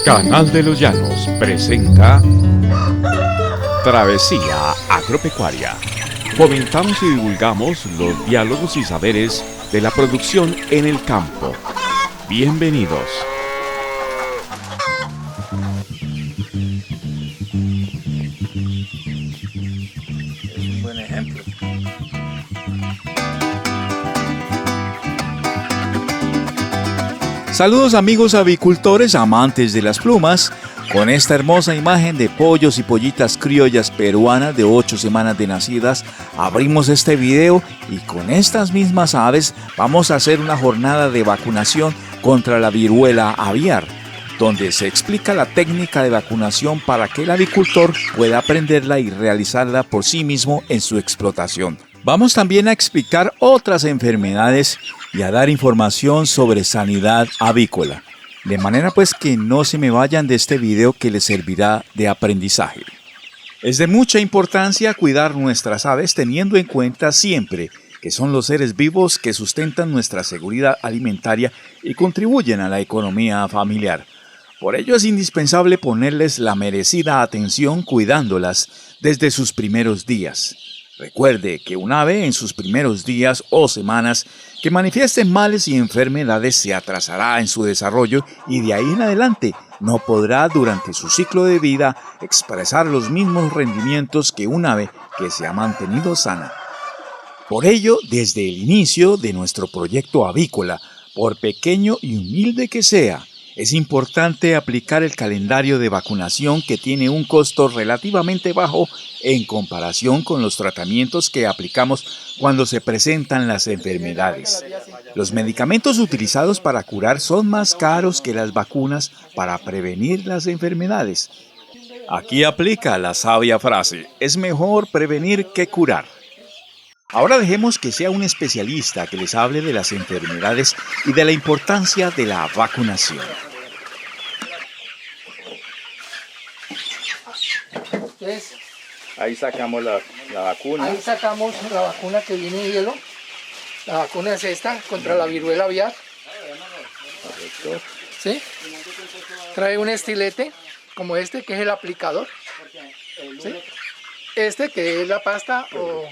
Canal de los Llanos presenta Travesía Agropecuaria. Fomentamos y divulgamos los diálogos y saberes de la producción en el campo. Bienvenidos. Es un buen ejemplo. Saludos amigos avicultores amantes de las plumas. Con esta hermosa imagen de pollos y pollitas criollas peruanas de 8 semanas de nacidas, abrimos este video y con estas mismas aves vamos a hacer una jornada de vacunación contra la viruela aviar, donde se explica la técnica de vacunación para que el avicultor pueda aprenderla y realizarla por sí mismo en su explotación. Vamos también a explicar otras enfermedades y a dar información sobre sanidad avícola. De manera pues que no se me vayan de este video que les servirá de aprendizaje. Es de mucha importancia cuidar nuestras aves teniendo en cuenta siempre que son los seres vivos que sustentan nuestra seguridad alimentaria y contribuyen a la economía familiar. Por ello es indispensable ponerles la merecida atención cuidándolas desde sus primeros días. Recuerde que un ave en sus primeros días o semanas que manifieste males y enfermedades se atrasará en su desarrollo y de ahí en adelante no podrá durante su ciclo de vida expresar los mismos rendimientos que un ave que se ha mantenido sana. Por ello, desde el inicio de nuestro proyecto avícola, por pequeño y humilde que sea, es importante aplicar el calendario de vacunación que tiene un costo relativamente bajo en comparación con los tratamientos que aplicamos cuando se presentan las enfermedades. Los medicamentos utilizados para curar son más caros que las vacunas para prevenir las enfermedades. Aquí aplica la sabia frase: es mejor prevenir que curar. Ahora dejemos que sea un especialista que les hable de las enfermedades y de la importancia de la vacunación. Entonces, Ahí sacamos la vacuna. ahí sacamos la vacuna que viene en hielo. La vacuna es esta, contra la viruela aviar. Correcto. ¿Sí? Trae un estilete, como este, que es el aplicador. ¿Sí? Este, que es la pasta o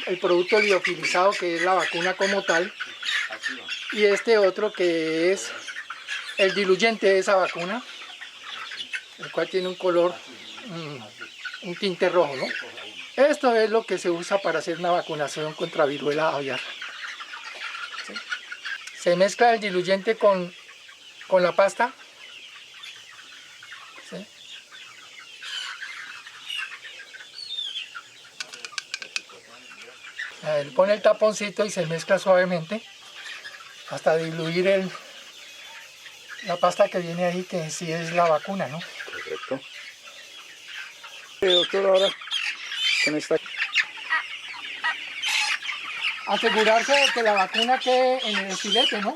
el producto liofilizado, que es la vacuna como tal. Y este otro, que es el diluyente de esa vacuna, el cual tiene un color, un tinte rojo, ¿no? Esto es lo que se usa para hacer una vacunación contra viruela aviar. ¿Sí? Se mezcla el diluyente con la pasta. ¿Sí? Pone el taponcito y se mezcla suavemente hasta diluir la pasta que viene ahí, que sí es la vacuna, ¿no? Correcto. Doctor, ahora con esta... Asegurarse de que la vacuna quede en el estilete, ¿no?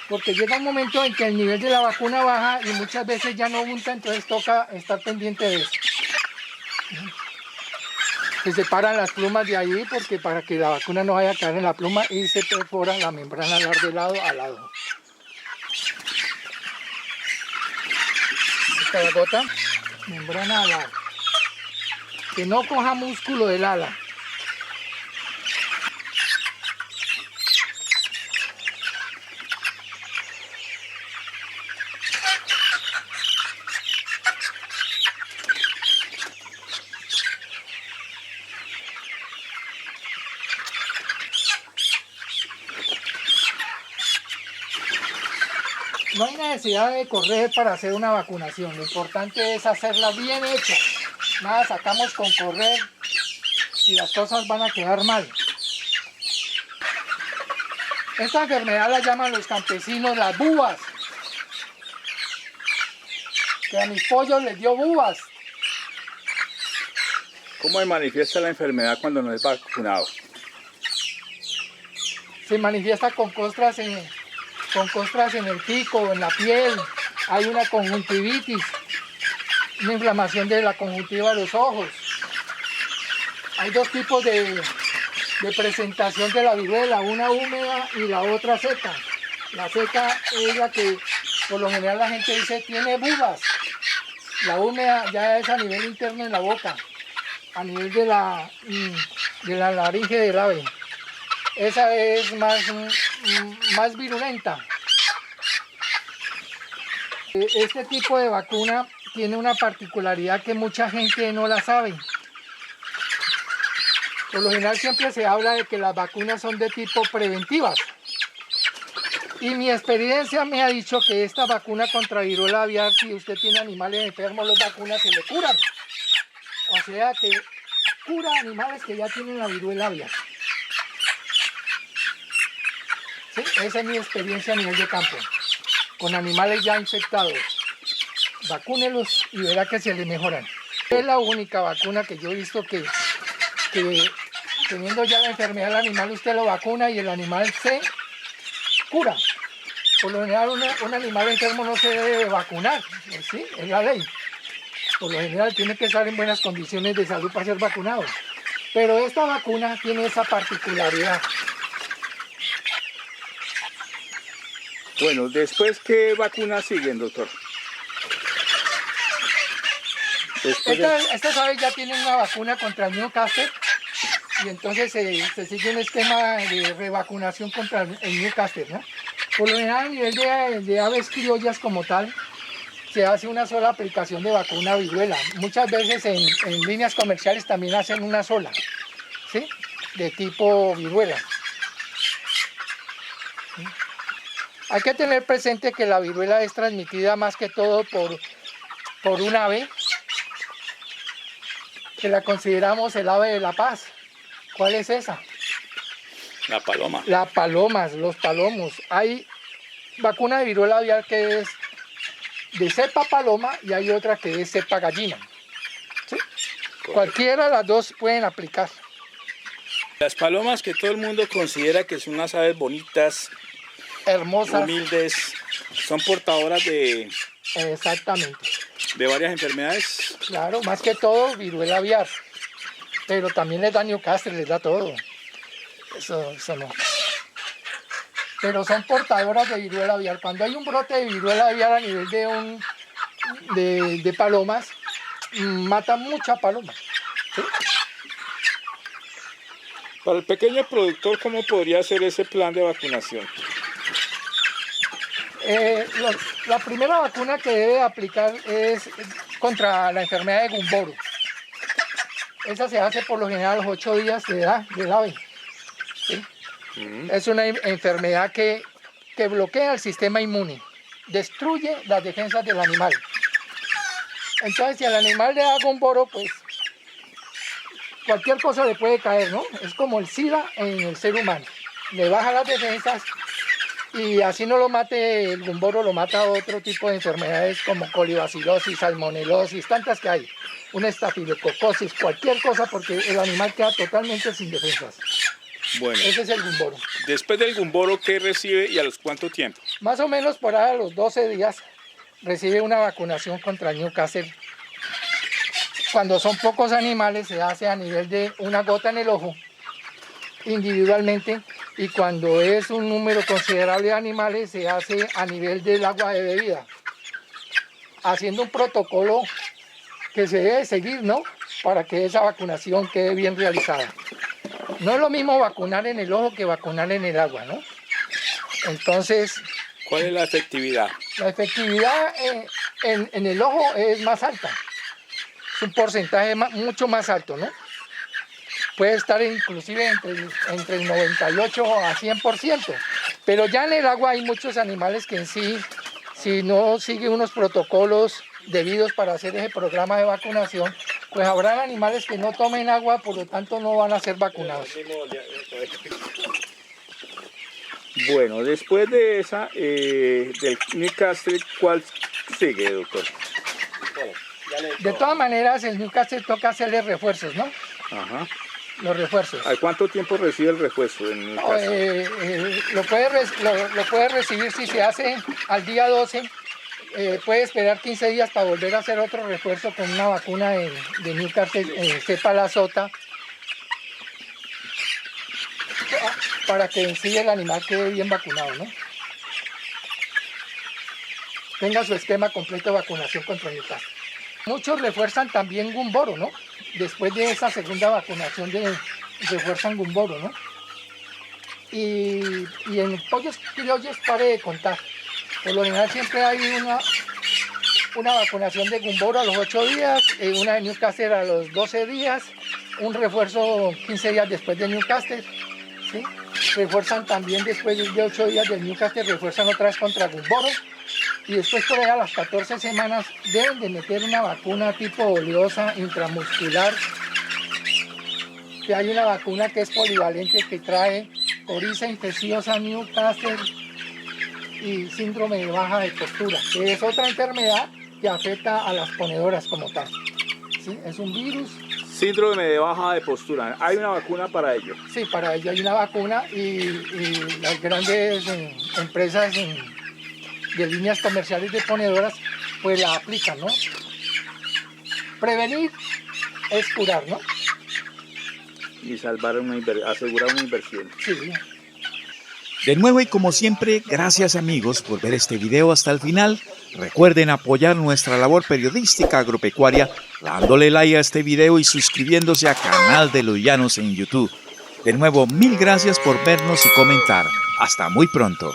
Porque llega un momento en que el nivel de la vacuna baja y muchas veces ya no unta, entonces toca estar pendiente de eso. Se separan las plumas de ahí porque para que la vacuna no vaya a caer en la pluma y se perfora la membrana de lado a lado. Esta es la gota, membrana al lado. Que no coja músculo del ala. No hay necesidad de correr para hacer una vacunación, lo importante es hacerla bien hecha. Nada sacamos con correr y las cosas van a quedar mal. Esta enfermedad la llaman los campesinos las bubas. Que a mis pollos les dio bubas. ¿Cómo se manifiesta la enfermedad cuando no es vacunado? Se manifiesta con costras en el pico, en la piel. Hay una conjuntivitis, una inflamación de la conjuntiva de los ojos. Hay dos tipos de presentación de la viruela, una húmeda y la otra seca. La seca es la que Por lo general la gente dice, tiene bubas. La húmeda ya es a nivel interno en la boca, a nivel de la laringe del ave. Esa es más virulenta. Este tipo de vacuna tiene una particularidad que mucha gente no la sabe. Por lo general siempre se habla de que las vacunas son de tipo preventivas. Y mi experiencia me ha dicho que esta vacuna contra viruela aviar, si usted tiene animales enfermos, las vacunas se le curan. O sea que cura animales que ya tienen la viruela aviar. ¿Sí? Esa es mi experiencia a nivel de campo. Con animales ya infectados. Vacúnelos y verá que se le mejoran. Es la única vacuna que yo he visto que teniendo ya la enfermedad del animal, usted lo vacuna y el animal se cura. Por lo general un animal enfermo no se debe vacunar, ¿sí? Es la ley. Por lo general tiene que estar en buenas condiciones de salud para ser vacunado. Pero esta vacuna tiene esa particularidad. Bueno, después, ¿qué vacunas siguen, doctor? Estas aves ya tienen una vacuna contra el Newcastle y entonces se sigue un esquema de revacunación contra el Newcastle, ¿no? Por lo general a nivel de aves criollas como tal, se hace una sola aplicación de vacuna viruela. Muchas veces en líneas comerciales también hacen una sola, ¿sí? De tipo viruela. ¿Sí? Hay que tener presente que la viruela es transmitida más que todo por un ave, que la consideramos el ave de la paz. ¿Cuál es esa? La paloma. Las palomas, los palomos. Hay vacuna de viruela aviar que es de cepa paloma y hay otra que es cepa gallina. ¿Sí? Cualquiera de las dos pueden aplicar. Las palomas que todo el mundo considera que son unas aves bonitas, Hermosas. humildes, son portadoras Exactamente. de varias enfermedades. Claro, más que todo viruela aviar. Pero también les da Newcastle, les da todo. Eso no. Pero son portadoras de viruela aviar. Cuando hay un brote de viruela aviar a nivel de palomas, mata mucha paloma. ¿Sí? Para el pequeño productor, ¿cómo podría ser ese plan de vacunación? La primera vacuna que debe aplicar es contra la enfermedad de Gumboro. Esa se hace por lo general a los 8 días de edad del ave. ¿Sí? Es una enfermedad que bloquea el sistema inmune, destruye las defensas del animal. Entonces, si al animal le da Gumboro, pues cualquier cosa le puede caer, ¿no? Es como el SIDA en el ser humano. Le baja las defensas y así no lo mate el Gumboro, lo mata otro tipo de enfermedades como colibacilosis, salmonelosis, tantas que hay. Una estafilococosis, cualquier cosa, porque el animal queda totalmente sin defensas. Bueno, ese es el Gumboro. Después del Gumboro, ¿qué recibe y a los cuánto tiempo? Más o menos por ahí a los 12 días recibe una vacunación contra el Newcastle. Cuando son pocos animales se hace a nivel de una gota en el ojo, individualmente, y cuando es un número considerable de animales se hace a nivel del agua de bebida, haciendo un protocolo que se debe seguir, ¿no? Para que esa vacunación quede bien realizada. No es lo mismo vacunar en el ojo que vacunar en el agua, ¿no? Entonces, ¿cuál es la efectividad? La efectividad en el ojo es más alta. Es un porcentaje mucho más alto, ¿no? Puede estar inclusive entre el 98 a 100%. Pero ya en el agua hay muchos animales que en sí, si no sigue unos protocolos debidos para hacer ese programa de vacunación, pues habrá animales que no tomen agua, por lo tanto no van a ser vacunados. Bueno, después de esa, del Newcastle, ¿cuál sigue, doctor? De todas maneras, el Newcastle toca hacerle refuerzos, ¿no? Ajá. Los refuerzos. ¿A cuánto tiempo recibe el refuerzo en Newcastle? Lo puede recibir si se hace al día 12. Puede esperar 15 días para volver a hacer otro refuerzo con una vacuna de Newcastle, cepa la sota, para que en sí el animal quede bien vacunado, ¿no? tenga su esquema completo de vacunación contra Newcastle. Muchos refuerzan también Gumboro, ¿no? Después de esa segunda vacunación refuerzan Gumboro, ¿no? Y en pollos criollos pare de contar. Por lo general siempre hay una vacunación de Gumboro a los 8 días, una de Newcastle a los 12 días, un refuerzo 15 días después de Newcastle, ¿sí? Refuerzan también después de 8 días del Newcastle, refuerzan otra vez contra Gumboro, y después por ahí a las 14 semanas deben de meter una vacuna tipo oleosa intramuscular, que hay una vacuna que es polivalente que trae coriza infecciosa, Newcastle y síndrome de baja de postura, que es otra enfermedad que afecta a las ponedoras como tal. ¿Sí? Es un virus. Síndrome de baja de postura. ¿Hay una vacuna para ello? Sí, para ello hay una vacuna y las grandes empresas de líneas comerciales de ponedoras pues la aplican, ¿no? Prevenir es curar, ¿no? Y asegurar una inversión. Sí. De nuevo y como siempre, gracias amigos por ver este video hasta el final. Recuerden apoyar nuestra labor periodística agropecuaria dándole like a este video y suscribiéndose al canal de Los Llanos en YouTube. De nuevo, mil gracias por vernos y comentar. Hasta muy pronto.